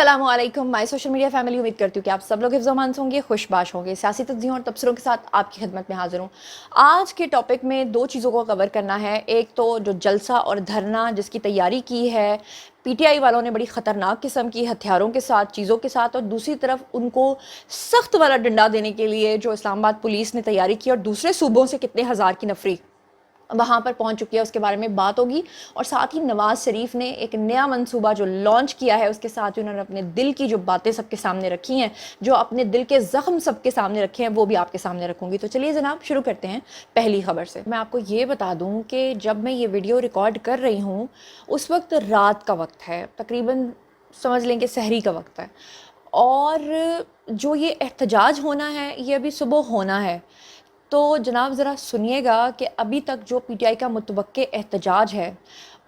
अस्सलामु अलैकुम my social media family. उम्मीद करती हूँ कि आप सब लोग हिफ्ज़-ओ-अमान होंगे, खुशबाश होंगे। सियासी तज्ज़ियों और तबसरों के साथ आपकी खिदमत में हाज़िर हूँ। आज के टॉपिक में दो चीज़ों को कवर करना है। एक तो जो जलसा और धरना जिसकी तैयारी की है पीटीआई वालों ने बड़ी ख़तरनाक किस्म की हथियारों के साथ, चीज़ों के साथ, और दूसरी तरफ उनको सख्त वाला डंडा देने के लिए जो इस्लामाबाद पुलिस ने तैयारी की और दूसरे सूबों से कितने हज़ार की नफरी वहाँ पर पहुँच चुकी है, उसके बारे में बात होगी। और साथ ही नवाज़ शरीफ ने एक नया मंसूबा जो लॉन्च किया है, उसके साथ ही उन्होंने अपने दिल की जो बातें सबके सामने रखी हैं, जो अपने दिल के ज़ख्म सबके सामने रखे हैं, वो भी आपके सामने रखूँगी। तो चलिए जनाब शुरू करते हैं पहली खबर से। मैं आपको ये बता दूँ कि जब मैं ये वीडियो रिकॉर्ड कर रही हूँ उस वक्त रात का वक्त है, तकरीबन समझ लें कि सहरी का वक्त है, और जो ये एहतजाज होना है ये अभी सुबह होना है। तो जनाब ज़रा सुनिएगा कि अभी तक जो पीटीआई का मुतवक्के एहतजाज है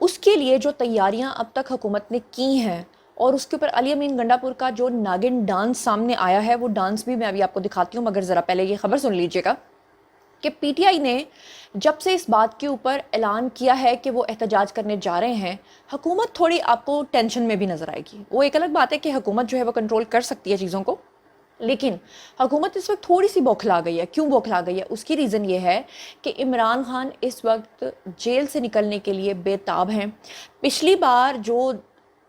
उसके लिए जो तैयारियां अब तक हुकूमत ने की हैं, और उसके ऊपर अली अमीन गंडापुर का जो नागिन डांस सामने आया है, वो डांस भी मैं अभी आपको दिखाती हूँ, मगर ज़रा पहले ये खबर सुन लीजिएगा कि पीटीआई ने जब से इस बात के ऊपर ऐलान किया है कि वो एहतजाज करने जा रहे हैं, हुकूमत थोड़ी आपको टेंशन में भी नज़र आएगी। वो एक अलग बात है कि हुकूमत जो है वो कंट्रोल कर सकती है चीज़ों को, लेकिन हुकूमत इस वक्त थोड़ी सी बौखला गई है। क्यों बौखला गई है? उसकी रीज़न ये है कि इमरान खान इस वक्त जेल से निकलने के लिए बेताब हैं। पिछली बार जो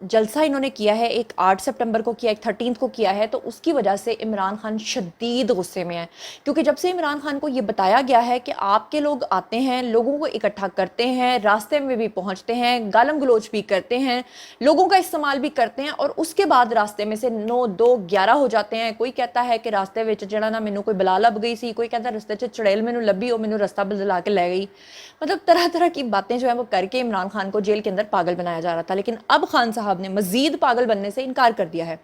जलसा इन्होंने किया है, एक 8 सितंबर को किया, एक 13 को किया है, तो उसकी वजह से इमरान खान शदीद गुस्से में है, क्योंकि जब से इमरान खान को ये बताया गया है कि आपके लोग आते हैं, लोगों को इकट्ठा करते हैं, रास्ते में भी पहुंचते हैं, गालम गलोच भी करते हैं, लोगों का इस्तेमाल भी करते हैं, और उसके बाद रास्ते में से 9, 2, 11 हो जाते हैं। कोई कहता है कि रास्ते में जड़ा ना मैनू कोई बला लभ गई सी, कोई कहता रास्ते च चुड़ैल मैनू लभी, और मैनू रास्ता बदला के लै गई। मतलब तरह तरह की बातें जो है वो करके इमरान खान को जेल के अंदर पागल बनाया जा रहा था। लेकिन अब खान साहब ने मजीद पागल बनने से इनकार कर दिया है।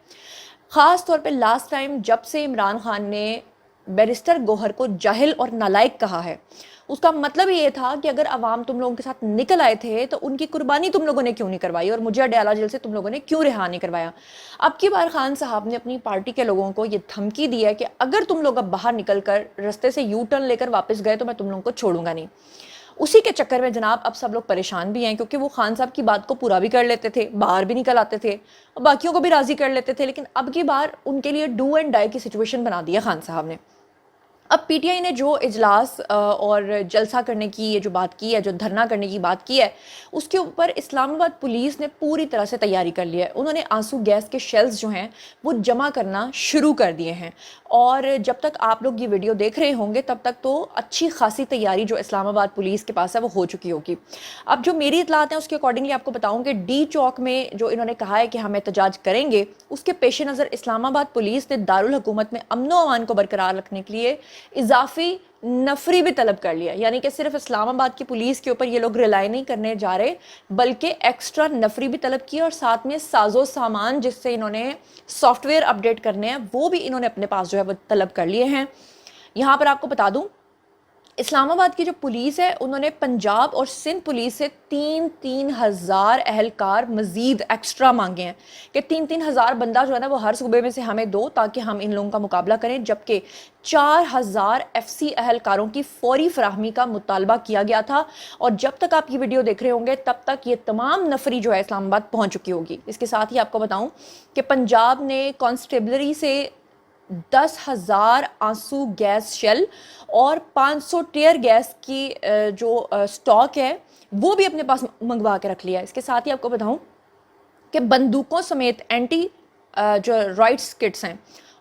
ख़ास तौर पे लास्ट टाइम जब से इमरान खान ने बैरिस्टर गौहर को जाहिल और नालायक कहा है, उसका मतलब ये था कि अगर अवाम तुम लोगों के साथ निकल आए थे तो उनकी कुर्बानी तुम लोगों ने क्यों नहीं करवाई, और मुझे अडयाला जेल से तुम लोगों ने क्यों रिहा नहीं करवाया। अब की बार खान साहब ने अपनी पार्टी के लोगों को ये धमकी दी है कि अगर तुम लोग अब बाहर निकल कर रास्ते से यू टर्न लेकर वापस गए तो मैं तुम लोगों को छोड़ूंगा नहीं। उसी के चक्कर में जनाब अब सब लोग परेशान भी हैं, क्योंकि वो खान साहब की बात को पूरा भी कर लेते थे, बाहर भी निकल आते थे और बाकियों को भी राजी कर लेते थे, लेकिन अब की बार उनके लिए डू एंड डाई की सिचुएशन बना दिया खान साहब ने। अब पीटीआई ने जो इजलास और जलसा करने की ये जो बात की है, जो धरना करने की बात की है, उसके ऊपर इस्लामाबाद पुलिस ने पूरी तरह से तैयारी कर ली है। उन्होंने आंसू गैस के शेल्स जो हैं वो जमा करना शुरू कर दिए हैं, और जब तक आप लोग ये वीडियो देख रहे होंगे तब तक तो अच्छी खासी तैयारी जो इस्लामाबाद पुलिस के पास है वो हो चुकी होगी। अब जो मेरी इतलात हैं उसके अकॉर्डिंगली आपको बताऊँ कि डी चौक में जो इन्होंने कहा है कि हम एहतजाज करेंगे, उसके पेश नज़र इस्लामाबाद पुलिस ने दारुल हुकूमत में अमन व अमान को बरकरार रखने के लिए इजाफी नफरी भी तलब कर लिया। यानी कि सिर्फ इस्लामाबाद की पुलिस के ऊपर ये लोग रिलाई नहीं करने जा रहे, बल्कि एक्स्ट्रा नफरी भी तलब की, और साथ में साजो सामान जिससे इन्होंने सॉफ्टवेयर अपडेट करने हैं वो भी इन्होंने अपने पास जो है वो तलब कर लिए हैं। यहाँ पर आपको बता दूं, इस्लामाबाद की जो पुलिस है उन्होंने पंजाब और सिंध पुलिस से 3-3 हज़ार अहलकार मजीद एक्स्ट्रा मांगे हैं कि 3-3 हज़ार बंदा जो है ना वो हर सूबे में से हमें दो, ताकि हम इन लोगों का मुकाबला करें। जबकि 4,000 एफसी अहलकारों की फौरी फराहमी का मुतालबा किया गया था, और जब तक आप ये वीडियो देख रहे होंगे तब तक ये तमाम नफरी जो है इस्लामाबाद पहुँच चुकी होगी। इसके साथ ही आपको बताऊँ कि पंजाब ने कॉन्स्टेबलरी से 10,000 आंसू गैस शेल और 500 टीयर गैस की जो स्टॉक है वो भी अपने पास मंगवा के रख लिया है। इसके साथ ही आपको बताऊं कि बंदूकों समेत एंटी जो राइट्स किट्स हैं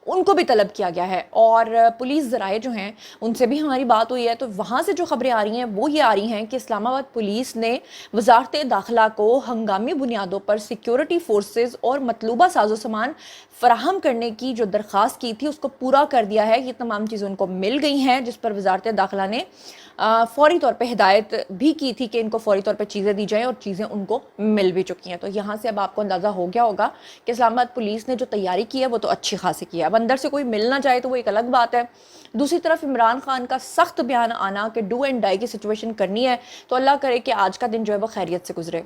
उनको भी तलब किया गया है, और पुलिस ज़राए जो हैं उनसे भी हमारी बात हुई है, तो वहाँ से जो खबरें आ रही हैं वो ये आ रही हैं कि इस्लामाबाद पुलिस ने वजारत दाखिला को हंगामी बुनियादों पर सिक्योरिटी फोर्सेस और मतलूबा साजो सामान फराहम करने की जो दरख्वास्त की थी उसको पूरा कर दिया है। ये तमाम चीज़ें उनको मिल गई हैं, जिस पर वजारत दाखिला ने फौरी तौर पे हिदायत भी की थी कि इनको फौरी तौर पे चीज़ें दी जाएँ, और चीज़ें उनको मिल भी चुकी हैं। तो यहाँ से अब आपको अंदाज़ा हो गया होगा कि इस्लामाबाद पुलिस ने जो तैयारी की है वो तो अच्छी खासी की है। अब अंदर से कोई मिल ना जाए तो वो एक अलग बात है। दूसरी तरफ इमरान खान का सख्त बयान आना कि डू एंड डाई की सिचुएशन करनी है, तो अल्लाह करे कि आज का दिन जो है वो खैरियत से गुजरे।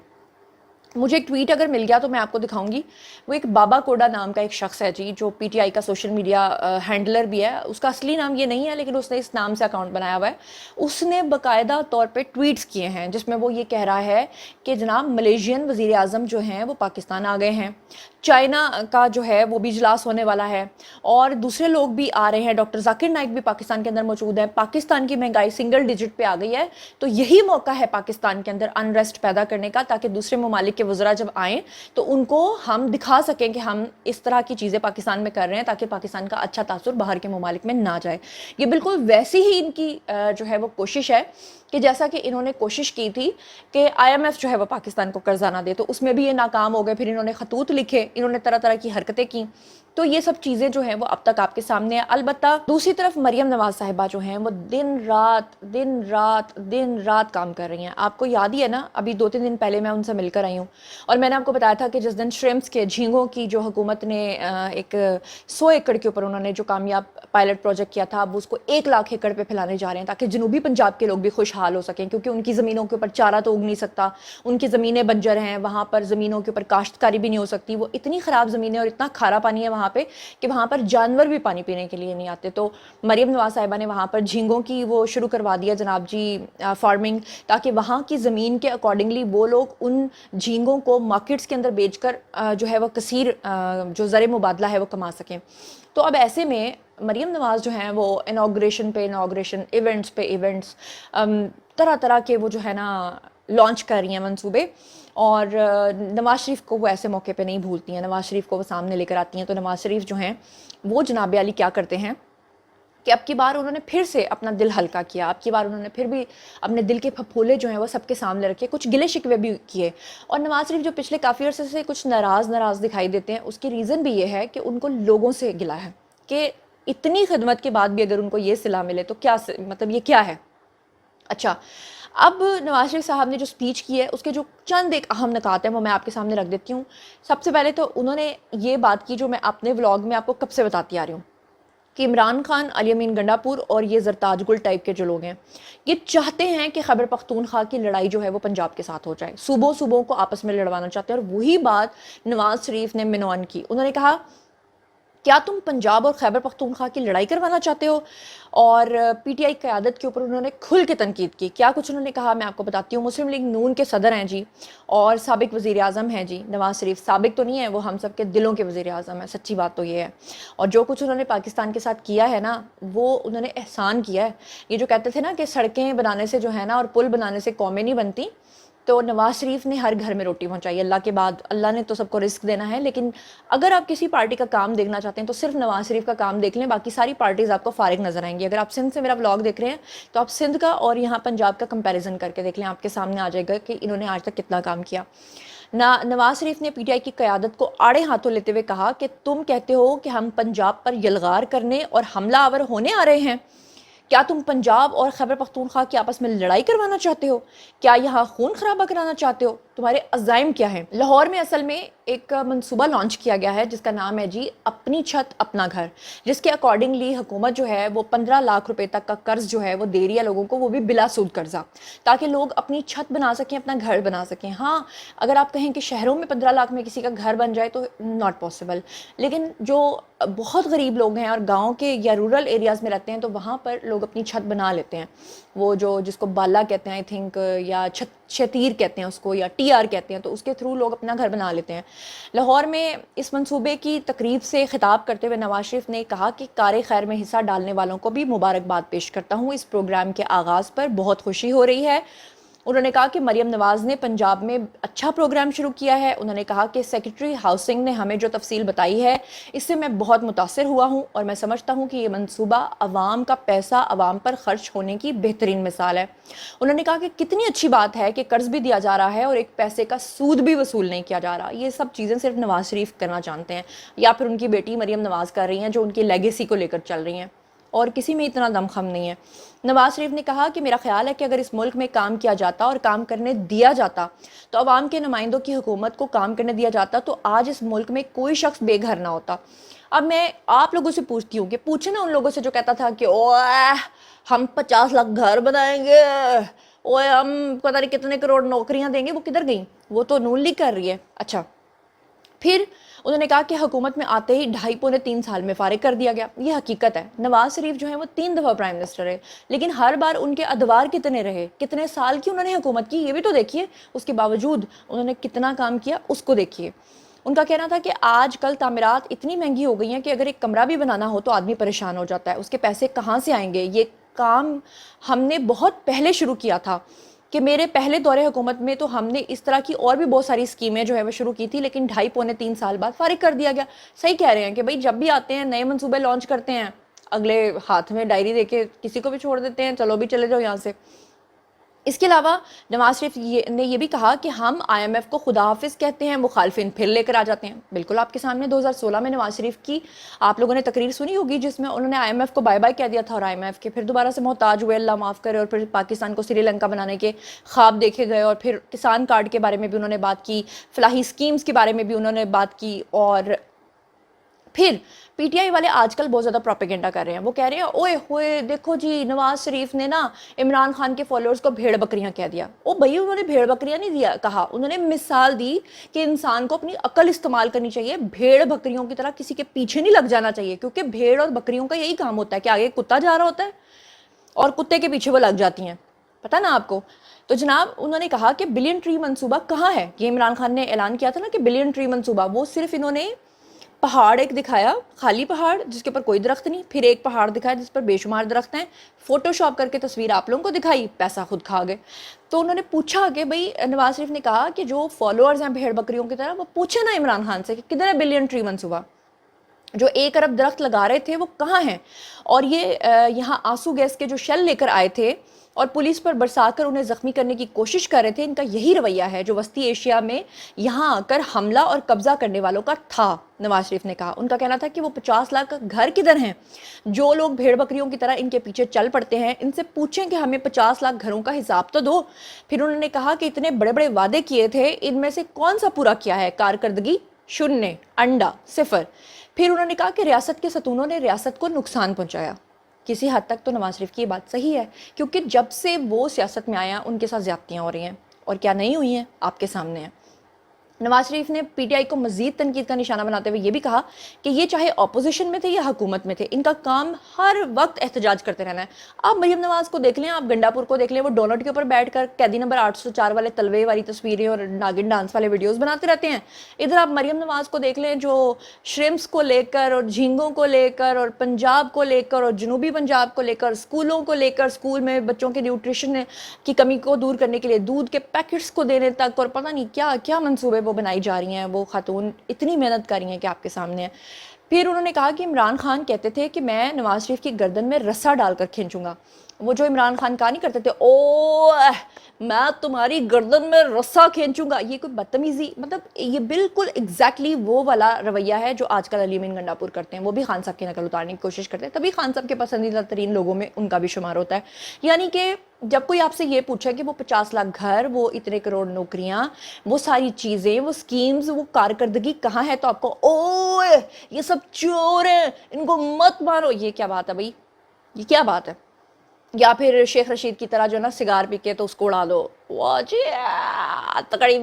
मुझे एक ट्वीट अगर मिल गया तो मैं आपको दिखाऊंगी। वो एक बाबा कोडा नाम का एक शख्स है जी, जो पीटीआई का सोशल मीडिया हैंडलर भी है। उसका असली नाम ये नहीं है, लेकिन उसने इस नाम से अकाउंट बनाया हुआ है। उसने बाकायदा तौर पे ट्वीट्स किए हैं जिसमें वो ये कह रहा है कि जनाब मलेशियन वज़ीर आज़म जो हैं वो पाकिस्तान आ गए हैं, चाइना का जो है वो भी इजलास होने वाला है और दूसरे लोग भी आ रहे हैं, डॉक्टर जाकिर नाइक भी पाकिस्तान के अंदर मौजूद है। पाकिस्तान की महंगाई सिंगल डिजिट पे आ गई है, तो यही मौका है पाकिस्तान के अंदर अनरेस्ट पैदा करने का, ताकि दूसरे ममालिक के वज़रा जब आएँ तो उनको हम दिखा सकें कि हम इस तरह की चीज़ें पाकिस्तान में कर रहे हैं, ताकि पाकिस्तान का अच्छा तासुर बाहर के ममालिक में ना जाए। ये बिल्कुल वैसी ही इनकी जो है वो कोशिश है कि जैसा कि इन्होंने कोशिश की थी कि IMF जो है वो पाकिस्तान को कर्जा ना दे, तो उसमें भी ये नाकाम हो गए। फिर इन्होंने खतूत लिखे, इन्होंने तरह तरह की हरकतें की, तो ये सब चीज़ें जो हैं वो अब तक आपके सामने है। अलबत्ता दूसरी तरफ मरियम नवाज साहिबा जो हैं वो दिन रात काम कर रही हैं। आपको याद ही है ना, अभी 2-3 दिन पहले मैं उनसे मिलकर आई हूँ और मैंने आपको बताया था कि जिस दिन श्रिम्प्स के, झींगों की जो हुकूमत ने एक 100 एकड़ के ऊपर उन्होंने जो कामयाब पायलट प्रोजेक्ट किया था, अब उसको 1 लाख एकड़ पे फैलाने जा रहे हैं, ताकि जनूबी पंजाब के लोग भी खुशहाल हो सकें, क्योंकि उनकी ज़मीनों के ऊपर चारा तो उग नहीं सकता, उनकी ज़मीनें बंजर हैं, वहाँ पर ज़मीनों के ऊपर काश्तकारी भी नहीं हो सकती। वो इतनी ख़राब ज़मीनें और इतना खारा पानी है वहाँ पे कि वहाँ पर जानवर भी पानी पीने के लिए नहीं आते। तो मरियम नवाज साहिबा ने वहाँ पर झींगों की वो शुरू करवा दिया जनाब जी फार्मिंग, ताकि वहाँ की ज़मीन के अकॉर्डिंगली वो लोग उन झींगों को मार्केट्स के अंदर बेचकर जो है वो कसीर जो ज़र मुबादला है वो कमा सकें। तो अब ऐसे में मरियम नवाज़ जो हैं वो इनाग्रेशन पे इनाग्रेशन, इवेंट्स पे इवेंट्स, तरह तरह के वो जो है ना लॉन्च कर रही हैं मंसूबे, और नवाज़ शरीफ को वो ऐसे मौके पे नहीं भूलती हैं, नवाज़ शरीफ को वो सामने लेकर आती हैं। तो नवाज़ शरीफ जो हैं वो जनाब अली क्या करते हैं कि अब की बार उन्होंने फिर से अपना दिल हल्का किया, अब की बार उन्होंने फिर भी अपने दिल के फफोले जो हैं वो सबके सामने रखे, कुछ गिले शिकवे भी किए। और नवाज़ शरीफ जो पिछले काफ़ी अर्से से कुछ नाराज़ दिखाई देते हैं, उसकी रीज़न भी ये है कि उनको लोगों से गिला है कि इतनी खिदमत के बाद भी अगर उनको ये सिला मिले तो क्या मतलब ये क्या है। अच्छा, अब नवाज शरीफ साहब ने जो स्पीच की है उसके जो चंद एक अहम निकात हैं वो मैं आपके सामने रख देती हूँ। सबसे पहले तो उन्होंने ये बात की जो मैं अपने व्लॉग में आपको कब से बताती आ रही हूँ कि इमरान खान, अली अमीन गंडापुर और ये जरताज गुल टाइप के जो लोग हैं, ये चाहते हैं कि खैबर पख्तूनख्वा की लड़ाई जो है वो पंजाब के साथ हो जाए, सूबों को आपस में लड़वाना चाहते हैं। और वही बात नवाज शरीफ ने मिनवान की। उन्होंने कहा, क्या तुम पंजाब और खैबर पख्तूनख्वा की लड़ाई करवाना चाहते हो? और PTI क़यादत के ऊपर उन्होंने खुल के तनकीद की। क्या कुछ उन्होंने कहा मैं आपको बताती हूँ। मुस्लिम लीग नून के सदर हैं जी, और साबिक वज़ीर आज़म हैं जी नवाज़ शरीफ। साबिक तो नहीं है, वो हम सब के दिलों के वज़ीर आज़म है, सच्ची बात तो ये है। और जो कुछ उन्होंने पाकिस्तान के साथ किया है ना, वो उन्होंने एहसान किया है। ये जो कहते थे ना कि सड़कें बनाने से जो है ना और पुल बनाने से कौमें नहीं बनती, तो नवाज़ शरीफ ने हर घर में रोटी पहुंचाई। अल्लाह के बाद अल्लाह ने तो सबको रिस्क देना है, लेकिन अगर आप किसी पार्टी का काम देखना चाहते हैं तो सिर्फ नवाज़ शरीफ का काम देख लें, बाकी सारी पार्टीज़ आपको फारिग नजर आएंगी। अगर आप सिंध से मेरा व्लॉग देख रहे हैं तो आप सिंध का और यहाँ पंजाब का कंपैरिजन करके देख लें, आपके सामने आ जाएगा कि इन्होंने आज तक कितना काम किया। नवाज़ शरीफ ने PTI की क़यादत को आड़े हाथों लेते हुए कहा कि तुम कहते हो कि हम पंजाब पर यलगार करने और हमलावर होने आ रहे हैं। क्या तुम पंजाब और खैबर पख्तूनख्वा की आपस में लड़ाई करवाना चाहते हो? क्या यहाँ खून खराबा कराना चाहते हो? तुम्हारे अज़ाइम क्या हैं? लाहौर में असल में एक मंसूबा लॉन्च किया गया है जिसका नाम है जी अपनी छत अपना घर, जिसके अकॉर्डिंगली हुकूमत जो है वो 15 लाख रुपए तक का कर्ज जो है वो दे रही है लोगों को, वो भी बिला सूद कर्जा, ताकि लोग अपनी छत बना सकें, अपना घर बना सकें। हाँ, अगर आप कहें कि शहरों में 15 लाख में किसी का घर बन जाए तो नॉट पॉसिबल, लेकिन जो बहुत गरीब लोग हैं और गाँव के या रूरल एरियाज़ में रहते हैं तो वहाँ पर लोग अपनी छत बना लेते हैं। वो जो जिसको बाला कहते हैं आई थिंक, या शतीर कहते हैं उसको, या TR कहते हैं, तो उसके थ्रू लोग अपना घर बना लेते हैं। लाहौर में इस मंसूबे की तकरीब से खिताब करते हुए नवाज शरीफ ने कहा कि कार खैर में हिस्सा डालने वालों को भी मुबारकबाद पेश करता हूँ, इस प्रोग्राम के आगाज़ पर बहुत खुशी हो रही है। उन्होंने कहा कि मरियम नवाज़ ने पंजाब में अच्छा प्रोग्राम शुरू किया है। उन्होंने कहा कि सेक्रेटरी हाउसिंग ने हमें जो तफसील बताई है इससे मैं बहुत मुतासिर हुआ हूँ और मैं समझता हूँ कि ये मंसूबा अवाम का पैसा अवाम पर खर्च होने की बेहतरीन मिसाल है। उन्होंने कहा कि कितनी अच्छी बात है कि कर्ज भी दिया जा रहा है और एक पैसे का सूद भी वसूल नहीं किया जा रहा। ये सब चीज़ें सिर्फ नवाज़ शरीफ करना जानते हैं या फिर उनकी बेटी मरियम नवाज़ कर रही हैं, जो उनकी लेगेसी को लेकर चल रही हैं, और किसी में इतना दमखम नहीं है। नवाज शरीफ ने कहा कि मेरा ख्याल है कि अगर इस मुल्क में काम किया जाता और काम करने दिया जाता तो अवाम के नुमाइंदों की हुकूमत को काम करने दिया जाता तो आज इस मुल्क में कोई शख्स बेघर ना होता। अब मैं आप लोगों से पूछती हूँ कि पूछे ना उन लोगों से जो कहता था कि ओए हम 50 लाख घर बनाएंगे, ओए हम पता नहीं कितने करोड़ नौकरियां देंगे, वो किधर गई? वो तो नून लीग कर रही है। अच्छा, फिर उन्होंने कहा कि हुकूमत में आते ही 2.5-3 साल में फारिग कर दिया गया। ये हकीकत है। नवाज शरीफ जो है वो 3 दफ़ा प्राइम मिनिस्टर है, लेकिन हर बार उनके अदवार कितने रहे, कितने साल की उन्होंने हुकूमत की, ये भी तो देखिए। उसके बावजूद उन्होंने कितना काम किया उसको देखिए। ان کا کہنا تھا کہ آج کل تعمیرات اتنی مہنگی ہو گئی ہیں کہ اگر ایک کمرہ بھی بنانا ہو تو آدمی پریشان ہو جاتا ہے، اس کے پیسے کہاں سے آئیں گے۔ یہ کام ہم نے بہت پہلے شروع کیا تھا، کہ میرے پہلے دور حکومت میں تو ہم نے اس طرح کی اور بھی بہت ساری اسکیمیں جو ہے وہ شروع کی تھی، لیکن 2.5-3 سال بعد فارغ کر دیا گیا۔ صحیح کہہ رہے ہیں کہ بھائی جب بھی آتے ہیں نئے منصوبے لانچ کرتے ہیں، اگلے ہاتھ میں ڈائری دے کے کسی کو بھی چھوڑ دیتے ہیں، چلو بھی چلے جاؤ یہاں سے۔ اس کے علاوہ نواز شریف نے یہ بھی کہا کہ ہم IMF کو خدا حافظ کہتے ہیں، مخالفین پھر لے کر آ جاتے ہیں۔ بالکل آپ کے سامنے 2016 میں نواز شریف کی آپ لوگوں نے تقریر سنی ہوگی جس میں انہوں نے IMF کو بائے بائے کہہ دیا تھا، اور IMF کے پھر دوبارہ سے محتاج ہوئے، اللہ معاف کرے، اور پھر پاکستان کو سری لنکا بنانے کے خواب دیکھے گئے، اور پھر کسان کارڈ کے بارے میں بھی انہوں نے بات کی، فلاحی اسکیمز کے بارے میں بھی انہوں نے بات کی، اور پھر پی ٹی آئی والے آج کل بہت زیادہ پروپیگنڈا کر رہے ہیں۔ وہ کہہ رہے ہیں اوئے ہوئے دیکھو جی نواز شریف نے نا عمران خان کے فالوورز کو بھیڑ بکریاں کہہ دیا۔ او بھائی انہوں نے بھیڑ بکریاں نہیں کہا، انہوں نے مثال دی کہ انسان کو اپنی عقل استعمال کرنی چاہیے، بھیڑ بکریوں کی طرح کسی کے پیچھے نہیں لگ جانا چاہیے، کیونکہ بھیڑ اور بکریوں کا یہی کام ہوتا ہے کہ آگے کتا جا رہا ہوتا ہے اور کتے کے پیچھے وہ لگ جاتی ہیں، پتہ نا آپ کو۔ تو جناب انہوں نے کہا کہ بلین ٹری منصوبہ کہاں ہے؟ یہ عمران خان نے اعلان کیا تھا نا کہ بلین ٹری منصوبہ، وہ صرف انہوں نے پہاڑ ایک دکھایا، خالی پہاڑ جس کے اوپر کوئی درخت نہیں، پھر ایک پہاڑ دکھایا جس پر بے شمار درخت ہیں، فوٹو شاپ کر کے تصویر آپ لوگوں کو دکھائی، پیسہ خود کھا گئے۔ تو انہوں نے پوچھا کہ بھئی نواز شریف نے کہا کہ جو فالوورز ہیں بھیڑ بکریوں کی طرح، وہ پوچھے نا عمران خان سے کہ کدھر ہے بلین ٹری منصوبہ، جو 1 ارب درخت لگا رہے تھے وہ کہاں ہیں؟ اور یہ یہاں آنسو گیس کے جو شیل لے کر آئے تھے اور پولیس پر برسا کر انہیں زخمی کرنے کی کوشش کر رہے تھے، ان کا یہی رویہ ہے جو وسطی ایشیا میں یہاں آ کر حملہ اور قبضہ کرنے والوں کا تھا، نواز شریف نے کہا۔ ان کا کہنا تھا کہ وہ 50 لاکھ کا گھر کدھر ہیں؟ جو لوگ بھیڑ بکریوں کی طرح ان کے پیچھے چل پڑتے ہیں، ان سے پوچھیں کہ ہمیں 50 لاکھ گھروں کا حساب تو دو۔ پھر انہوں نے کہا کہ اتنے بڑے بڑے وعدے کیے تھے، ان میں سے کون سا پورا کیا ہے؟ کارکردگی 0، انڈا 0۔ پھر انہوں نے کہا کہ ریاست کے ستونوں نے ریاست کو نقصان پہنچایا۔ کسی حد تک تو نواز شریف کی یہ بات صحیح ہے، کیونکہ جب سے وہ سیاست میں آیا ان کے ساتھ زیادتیاں ہو رہی ہیں، اور کیا نہیں ہوئی ہیں آپ کے سامنے ہیں۔ نواز شریف نے پی ٹی آئی کو مزید تنقید کا نشانہ بناتے ہوئے یہ بھی کہا کہ یہ چاہے اپوزیشن میں تھے یا حکومت میں تھے، ان کا کام ہر وقت احتجاج کرتے رہنا ہے۔ آپ مریم نواز کو دیکھ لیں، آپ گنڈا پور کو دیکھ لیں، وہ ڈونٹ کے اوپر بیٹھ کر قیدی نمبر 804 والے تلوے والی تصویریں اور ناگن ڈانس والے ویڈیوز بناتے رہتے ہیں۔ ادھر آپ مریم نواز کو دیکھ لیں جو شرمس کو لے کر اور جھینگوں کو لے کر اور پنجاب کو لے کر اور جنوبی پنجاب کو لے کر، اسکولوں کو لے کر، اسکول میں بچوں کے نیوٹریشن کی کمی کو دور کرنے کے لیے دودھ کے پیکٹس کو دینے تک، اور پتہ نہیں کیا کیا منصوبے وہ بنائی جا رہی ہیں۔ وہ خاتون اتنی محنت کر رہی ہیں کہ آپ کے سامنے ہیں۔ پھر انہوں نے کہا کہ عمران خان کہتے تھے کہ میں نواز شریف کی گردن میں رسا ڈال کر کھینچوں گا۔ وہ جو عمران خان کہا نہیں کرتے تھے او میں تمہاری گردن میں رسا کھینچوں گا، یہ کوئی بدتمیزی، مطلب یہ بالکل ایگزیکٹلی وہ والا رویہ ہے جو آج کل علی امین گنڈا پور کرتے ہیں۔ وہ بھی خان صاحب کی نقل اتارنے کی کوشش کرتے ہیں، تبھی خان صاحب کے پسندیدہ ترین لوگوں میں ان کا بھی شمار ہوتا ہے۔ یعنی کہ جب کوئی آپ سے یہ پوچھے کہ وہ 50 لاکھ گھر، وہ اتنے کروڑ نوکریاں، وہ ساری چیزیں، وہ سکیمز، وہ کارکردگی کہاں ہے، تو آپ کو اوے یہ سب چور ہیں، ان کو مت مارو، یہ کیا بات ہے بھائی؟ یہ کیا بات ہے؟ یا پھر شیخ رشید کی طرح جو نا سگار پی کے تو اس کو اڑا دو، وہ جی تکڑی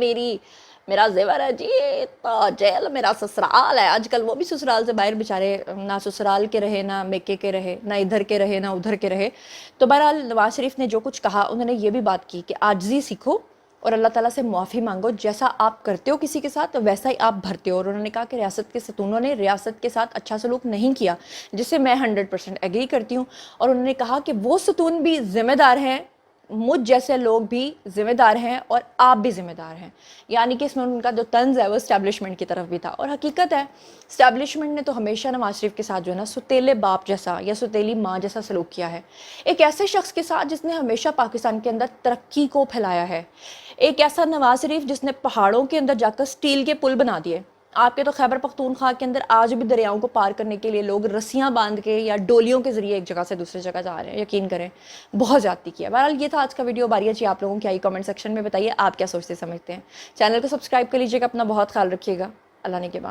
میرا زیور ہے جی، تو جیل میرا سسرال ہے۔ آج کل وہ بھی سسرال سے باہر بیچارے، نہ سسرال کے رہے، نہ میکے کے رہے، نہ ادھر کے رہے، نہ ادھر کے رہے۔ تو بہرحال نواز شریف نے جو کچھ کہا، انہوں نے یہ بھی بات کی کہ عاجزی سیکھو اور اللہ تعالیٰ سے معافی مانگو، جیسا آپ کرتے ہو کسی کے ساتھ ویسا ہی آپ بھرتے ہو۔ اور انہوں نے کہا کہ ریاست کے ستونوں نے ریاست کے ساتھ اچھا سلوک نہیں کیا، جس سے میں 100% ایگری کرتی ہوں۔ اور انہوں نے کہا کہ وہ ستون بھی ذمہ دار ہیں، مجھ جیسے لوگ بھی ذمہ دار ہیں، اور آپ بھی ذمہ دار ہیں۔ یعنی کہ اس میں ان کا جو طنز ہے وہ اسٹیبلشمنٹ کی طرف بھی تھا، اور حقیقت ہے اسٹیبلشمنٹ نے تو ہمیشہ نواز شریف کے ساتھ جو ہے نا ستیلے باپ جیسا یا ستیلی ماں جیسا سلوک کیا ہے۔ ایک ایسے شخص کے ساتھ جس نے ہمیشہ پاکستان کے اندر ترقی کو پھیلایا ہے، ایک ایسا نواز شریف جس نے پہاڑوں کے اندر جا کر سٹیل کے پل بنا دیے۔ آپ کے تو خیبر پختونخوا کے اندر آج بھی دریاؤں کو پار کرنے کے لیے لوگ رسیاں باندھ کے یا ڈولیوں کے ذریعے ایک جگہ سے دوسری جگہ جا رہے ہیں، یقین کریں بہت زیادتی کیا۔ بہرحال یہ تھا آج کا ویڈیو، باری اچھی آپ لوگوں کی آئی، کمنٹ سیکشن میں بتائیے آپ کیا سوچتے سمجھتے ہیں۔ چینل کو سبسکرائب کر لیجیے گا، اپنا بہت خیال رکھیے گا، اللہ نے کے بعد۔